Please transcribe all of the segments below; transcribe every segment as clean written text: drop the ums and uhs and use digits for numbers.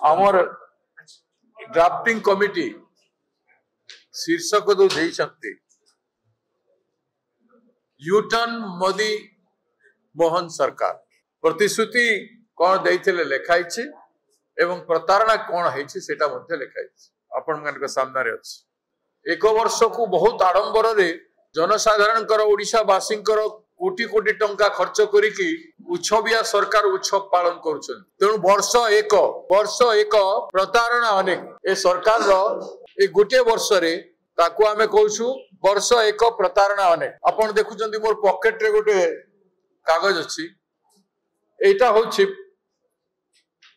आमर drafting committee शीर्षक जो देइछंती यूटर्न मोदी मोहन सरकार प्रतिश्रुति कौन देइथिले लेखाइछि एवं प्रतारणा कौन हेछि सेटा मध्ये लेखाइछि आपण मन सामने रे अछि। एक वर्ष को बहुत आडंबर रे जनसाधारण ओडिशा वासी कोटी कोटी टंका खर्च करिकी उत्सविया सरकार उत्सव पालन करुछन। तेणु वर्ष एक प्रतारणा अनेक ए सरकार रो ए गोटे वर्ष रे ताकू आमे कहूछु वर्ष एक प्रतारणा अनेक। आपण देखुचंदी मोर पॉकेट रे गोटे कागज अछि एटा होछि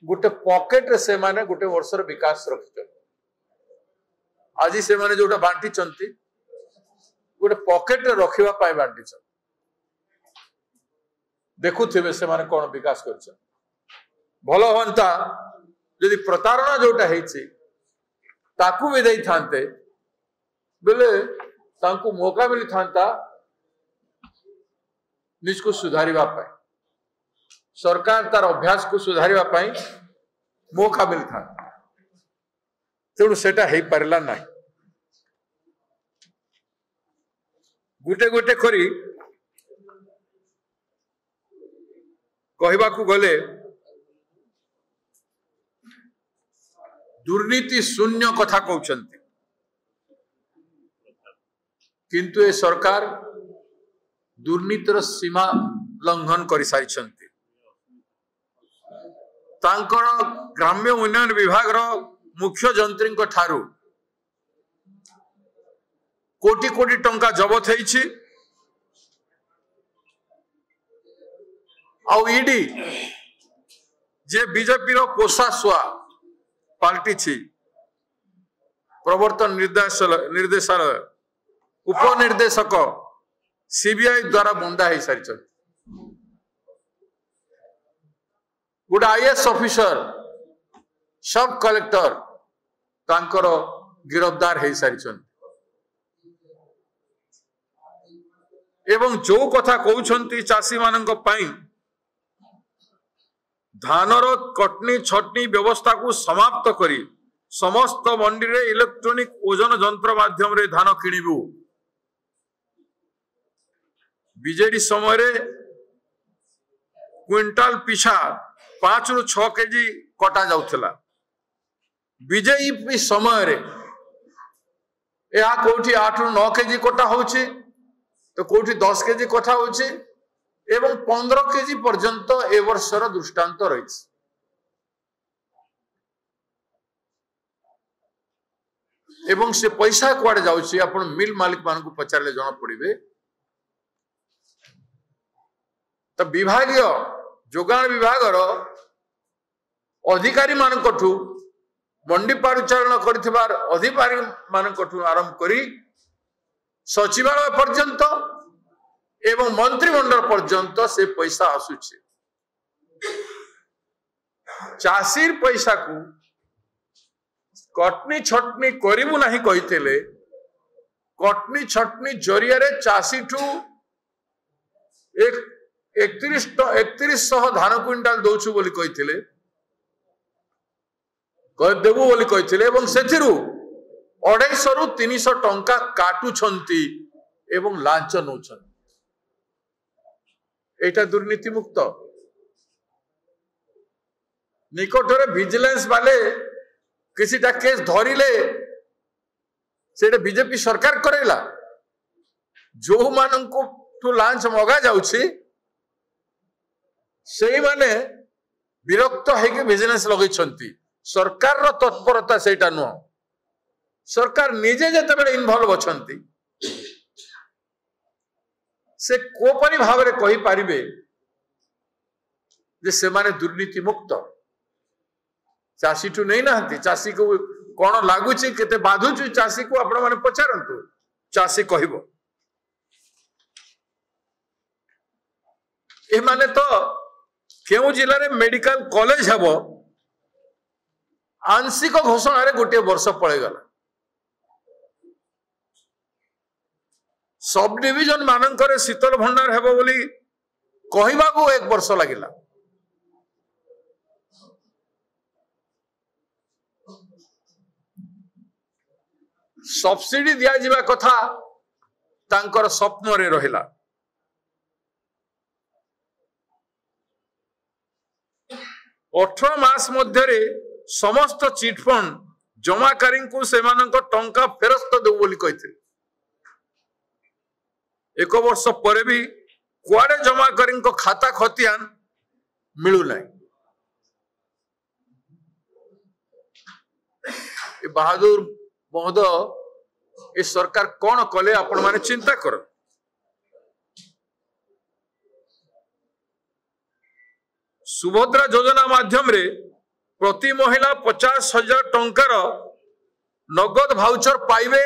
गोटे पॉकेट रे से माने गोटे वर्ष रे विकास रखिछन। आज से माने जोटा बांटी चंती गोटे पॉकेट रे रखिबा पाई बांटी छन। देखुथिबे से माने कोन विकास करछ भलो होंता यदि प्रतारणा जोटा हेछि ताकू भी देई थांते बेले तांकू मौका मिली थांता निजको सुधारिबा पाई सरकार तार अभ्यास को सुधारिबा पाई मौका मिली थांता। तेणु सेटा हेई परला नाही। गुटे गुटे करी कहबाकू गले दुर्नीति शून्य कथा कहउछंती किंतु ए सरकार दुर्नीतिर सीमा लंघन कर सारिछंती। तांकर ग्राम्य उन्नयन विभाग रो मुख्य जंत्री ठारू कोटी कोटी टंका जबत हेछि आउ ईडी जे बीजेपी रो पोषा सुआ पार्टी छी प्रवर्तन निर्देशालय उपनिर्देशक सीबीआई द्वारा बंदा हो सारी गोटे आईएएस ऑफिसर सब कलेक्टर तांकर गिरफ्तार हो सारी एवं जो कथा कहउछंती चाषी मानक पाई धानर कटनी छटनी व्यवस्था को समाप्त करी समस्त मंडी रे इलेक्ट्रॉनिक ओजन यंत्र माध्यम रे धान किणिबु। बीजेडी समय रे क्विंटाल पिछा 5 रु 6 केजी कटा जाउथला। बीजेपी समय रे या कोठी 8 रु 9 केजी कटा होछि तो कोठी 10 केजी कटा होछि एवं 15 केजी पर्यंत ए वर्षर दृष्टांत रही। एवं से पैसा कुआडे जाउछि आपण मिल मालिक मान को पचारले जणा पड़िबे। तो विभागीय जोगान विभाग रो अधिकारी मानकठू मंडी परिचालन करथिबार अधिकारी मानकठू आरंभ करी सचिवालय पर्यंत एवं मंत्रिमंडल पर्यंत से पैसा आसुचे। चाषीर पैसा को कटनी छटनी करिबु नाही कहितेले कटनी छटनी जरिया रे चाषी ठू 3100 धान क्विंटाल दौछु बोली कहिथिले देबु बोली कहिथिले एवं सेथिरु 250 रु 300 टंका काटुछंती एवं लांच नौछंती। एटा दुर्नीति मुक्त। निकटरे विजिलेंस वाले किसीटा केस धरिले सेटा बीजेपी सरकार करेला जो माननको ठू लांच मगा जाउछि सेही माने विरक्त हेके विजिलेंस लगैछंती। सरकार रो तत्परता सेटा नुह। सरकार निजे जेतेबेले इन्वॉल्व अछंती से कोपरी भाव में कही पारिबे जे से माने दुर्नीति मुक्त। चाषी ठू नहीं नाहंती चाषी को कौन लागुची केते बाधुची चाषी को आपण माने पचारंतु चाषी कहबो। ए माने तो केउ जिल्ला रे मेडिकल कॉलेज हबो आंशिक घोषणा रे गोटे वर्ष पळे गला। सब डिविजन मानकर शीतल भंडार हेबो बोली कहबाकू 1 वर्ष लागिला। सब्सिडी दिया जिबा कथा तांकर स्वप्न रे रहिला। 18 मास मध्य समस्त चिटफंड जमाकारी को सेमानक टंका फेरस्त देव बोली कहते। 1 वर्ष पर भी कुआडे जमाकारी खाता खतियान मिलू ना। बहादुर महोदय इस सरकार कौन कले आपण माने चिंता कर। सुभद्रा योजना माध्यम रे प्रति महिला 50,000 टंकार नगद भाउचर पाइबे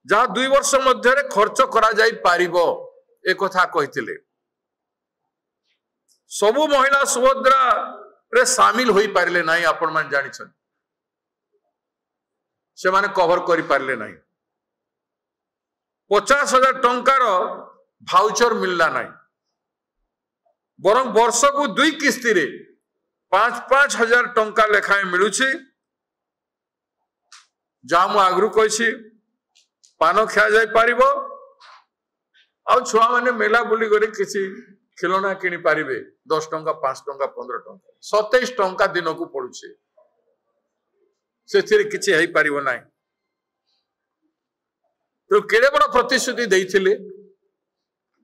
जहाँ 2 वर्ष मध्य खर्च करा जाई पारिबो ए कथा कहिथिले। सबु महिला सुभद्रा रे शामिल होई पारिले नाही। आपण मान जानिछन से माने कवर करि पारिले नाही। 50,000 टंकार भाउचर मिलला नाही, बरं वर्ष को 2 किस्ती रे 5-5 हजार टंका लेखाएं मिलुछि। जहाँ मु आगु कही पान खिया जाई पारिबो आ छुआ माने मेला बुली करे किसी खिलौना किनी पारिबे 10 टंका 5 टंका 15 टंका 27 टंका दिन को पड़ुछि। से किसी है पारिबो नाही। तो केड़े बड़ प्रतिश्रुति देइथिले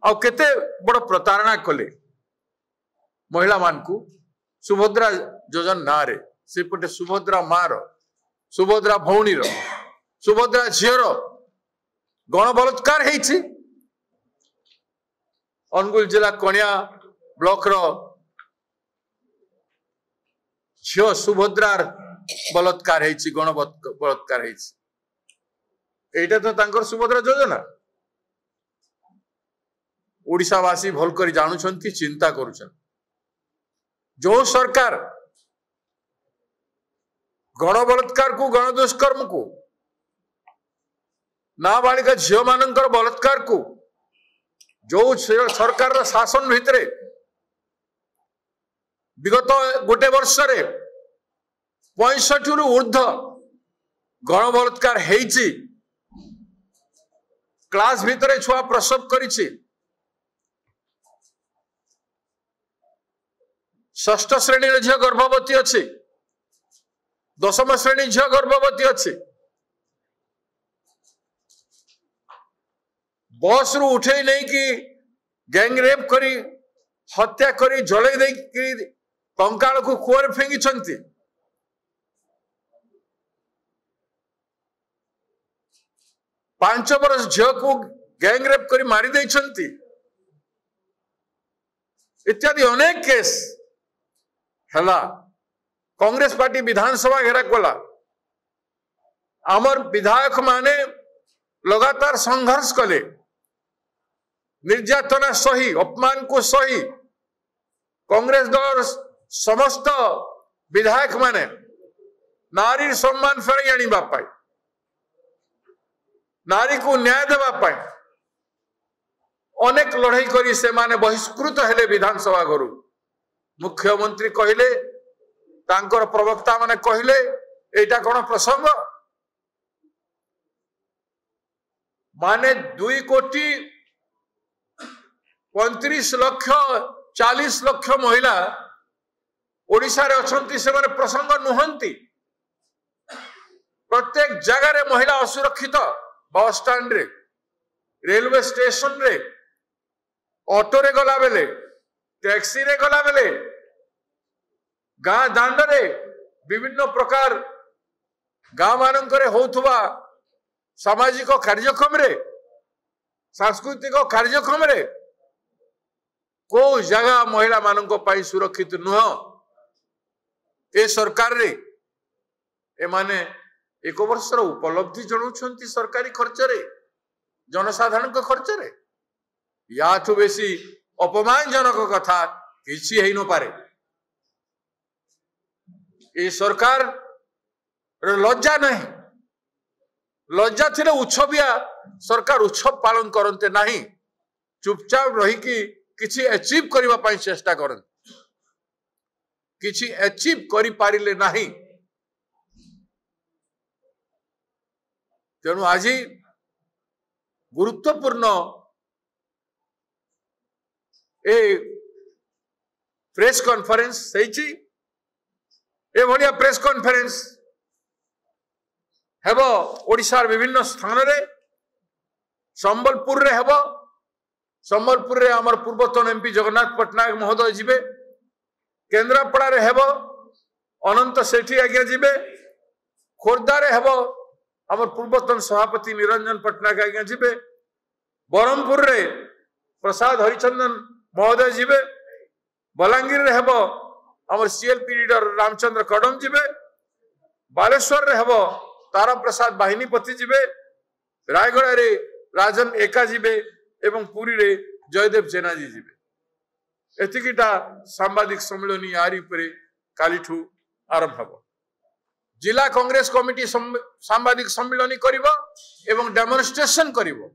आ केते बड़ प्रतारणा कले महिला मानकू सुभद्रा योजना ना रे। सेपटे सुभद्रा मार, सुभद्रा भौणीर, सुभद्रा झीर गण बलात्कार हेछि। अनुगुल जिला कणिया ब्लॉक रो झील सुभद्रार बलात्कार हेछि, गण बलात्कार हेछि। एटा तो तांकर सुभद्रा योजना ओडिशावासी भल कर जानुछंती, चिंता करुछन। जो सरकार गण बलात्कार को, गण दुष्कर्म को, नाबालिका झील मानकर बलात्कार को जो सरकार शासन भितरे विगत गोटे वर्ष रे 65 रु ऊर्ध्व गण बलात्कार हेछि। क्लास भितरे छुआ प्रसव करिछि। 6ष्ठ श्रेणी झील गर्भवती अच्छी, 10म श्रेणी झील गर्भवती अच्छी। बस रु उठे नहीं कि गैंग रेप करी हत्या करी जलई दे कंकाल को कुआरे फेंगी। 5 वर्ष झील को गैंग रेप करी मारी देइछंती। इत्यादि अनेक केस हला। कांग्रेस पार्टी विधानसभा घेरा कला। आमर विधायक माने लगातार संघर्ष कले, निर्यातना सही, अपमान को सही। कांग्रेस दल समस्त विधायक माने नारी सम्मान फेरई आनिबा पाई, नारी को न्याय देवा पाई अनेक लड़ाई करी से माने बहिष्कृत हेले विधानसभा घर। मुख्यमंत्री कहले, तांकर प्रवक्ता माने कहले एटा कोन प्रसंग माने 2 कोटी 35 लक्ष 40 लक्ष महिला ओडिशा रे अछंती, से माने प्रसंग नुहंती। प्रत्येक जगह रे महिला असुरक्षित, बस स्टैंड रे, रेलवे स्टेशन रे, ऑटो रे गला बेले, टैक्सी रे गला बेले, गाँ दांड रे, विभिन्न प्रकार गाँ मानक होथुवा सामाजिक कार्यक्रम रे, सांस्कृतिक कार्यक्रम रे को जगह महिला मानक पाई सुरक्षित नुह। ए सरकार रे ए माने 1 वर्ष उपलब्धि जनाउछंती सरकारी खर्च रे, जनसाधारण को खर्च रे। याठू बेसी अपमानजनक कथा किछि हेइ न पारे। ए सरकार रे लज्जा नहीं। लज्जा थिले उत्सविया सरकार उत्सव पालन करते नहीं, चुपचाप रही कि किछि अचीव करबा पई चेष्टा करन, किछि अचीव करि पारिले नहीं। तेणु आज गुरुत्वपूर्ण ए प्रेस कॉन्फ्रेंस एभलिया प्रेस कॉन्फ्रेंस हेब ओडिशार विभिन्न स्थान रे संबलपुर रे हेब संबलपुर रे आमर पूर्वतन एमपी जगन्नाथ पट्टनायक महोदय जिबे केन्द्रापड़ा रे हेब अनंत सेठी आज्ञा जिबे खोर्धा रे हेब आमर पूर्वतन सभापति निरंजन पट्टनायक आज्ञा जिबे बरहमपुर रे प्रसाद हरिचंदन महोदय जिबे बलांगीर रे हेब आमर सीएलपी लीडर रामचंद्र कड़म जिबे बालेश्वर रे हेब तारा प्रसाद बाहिनीपति जिबे रायगढ़ रे राजन एका जिबे एवं पुरी रे जयदेव जेना जी जिबे एतिकिटा सांबादिक सम्मेलन यारी परे कालीठू आरंभ हब जिला कांग्रेस कमिटी सांबादिक सम्मेलन करिवो एवं डेमोन्स्ट्रेशन करिवो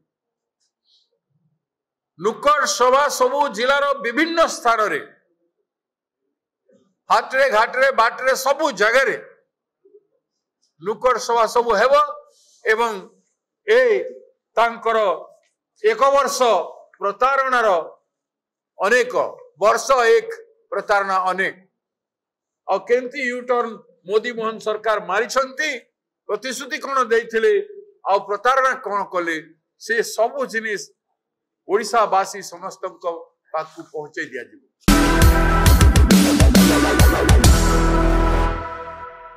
नुकड़ सभा सबु जिलार विभिन्न स्थान रे हाटरे घाटरे बाटरे सबु जगह रे नुकड़ सभा सबु हेबो एवं ए तांकर एक वर्ष प्रतारणार अनेक वर्ष एक प्रतारणा अनेक आ केंती यू टर्न मोदी मोहन सरकार मारिछंती प्रतिश्रुति कोन देइथिले आ प्रतारणा कोन कले से सबु जिनिस ओडिशा वासी समस्त पाखु पहुंचे दिया जिवो।